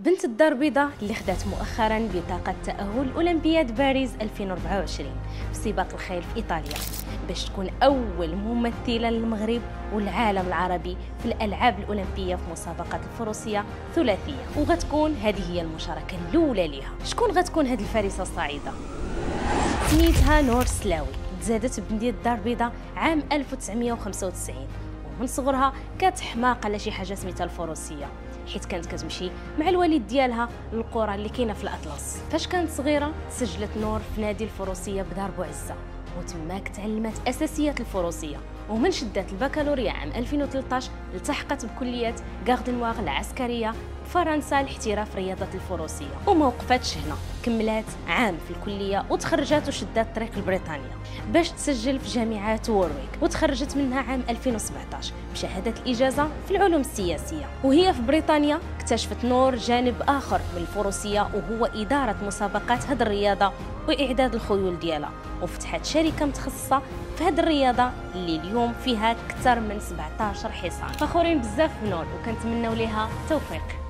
بنت الدار البيضاء اللي خدات مؤخرا بطاقة تأهل أولمبياد باريس 2024 في سباق الخيل في إيطاليا باش تكون أول ممثلة للمغرب والعالم العربي في الألعاب الأولمبية في مسابقة الفروسية ثلاثية، وغتكون هذه هي المشاركة الأولى لها. شكون غتكون هذه الفارسة الصاعدة؟ سميتها نور سلاوي، تزادت بمدينة الدار البيضاء عام 1995 ومن صغرها كانت حماقة على شي حاجة سميتها الفروسية، حيت كانت كتمشي مع الوالد ديالها للقرى اللي كاينه في الاطلس. فاش كانت صغيره سجلت نور في نادي الفروسيه بدار بوعزه وتماك تعلمت اساسيات الفروسيه، ومن شدات البكالوريا عام 2013 التحقت بكليه غاردنواغ العسكريه فرنسا لاحتراف رياضه الفروسيه، وما وقفتش هنا، كملات عام في الكليه وتخرجت وشدات الطريق لبريطانيا باش تسجل في جامعه وورويك، وتخرجت منها عام 2017 بشهاده الاجازه في العلوم السياسيه. وهي في بريطانيا اكتشفت نور جانب اخر من الفروسيه وهو اداره مسابقات هذه الرياضه واعداد الخيول ديالها، وفتحت شركه متخصصه في هذه الرياضه اللي اليوم فيها اكثر من 17 حصان. فخورين بزاف بنور وكنتمناو ليها التوفيق.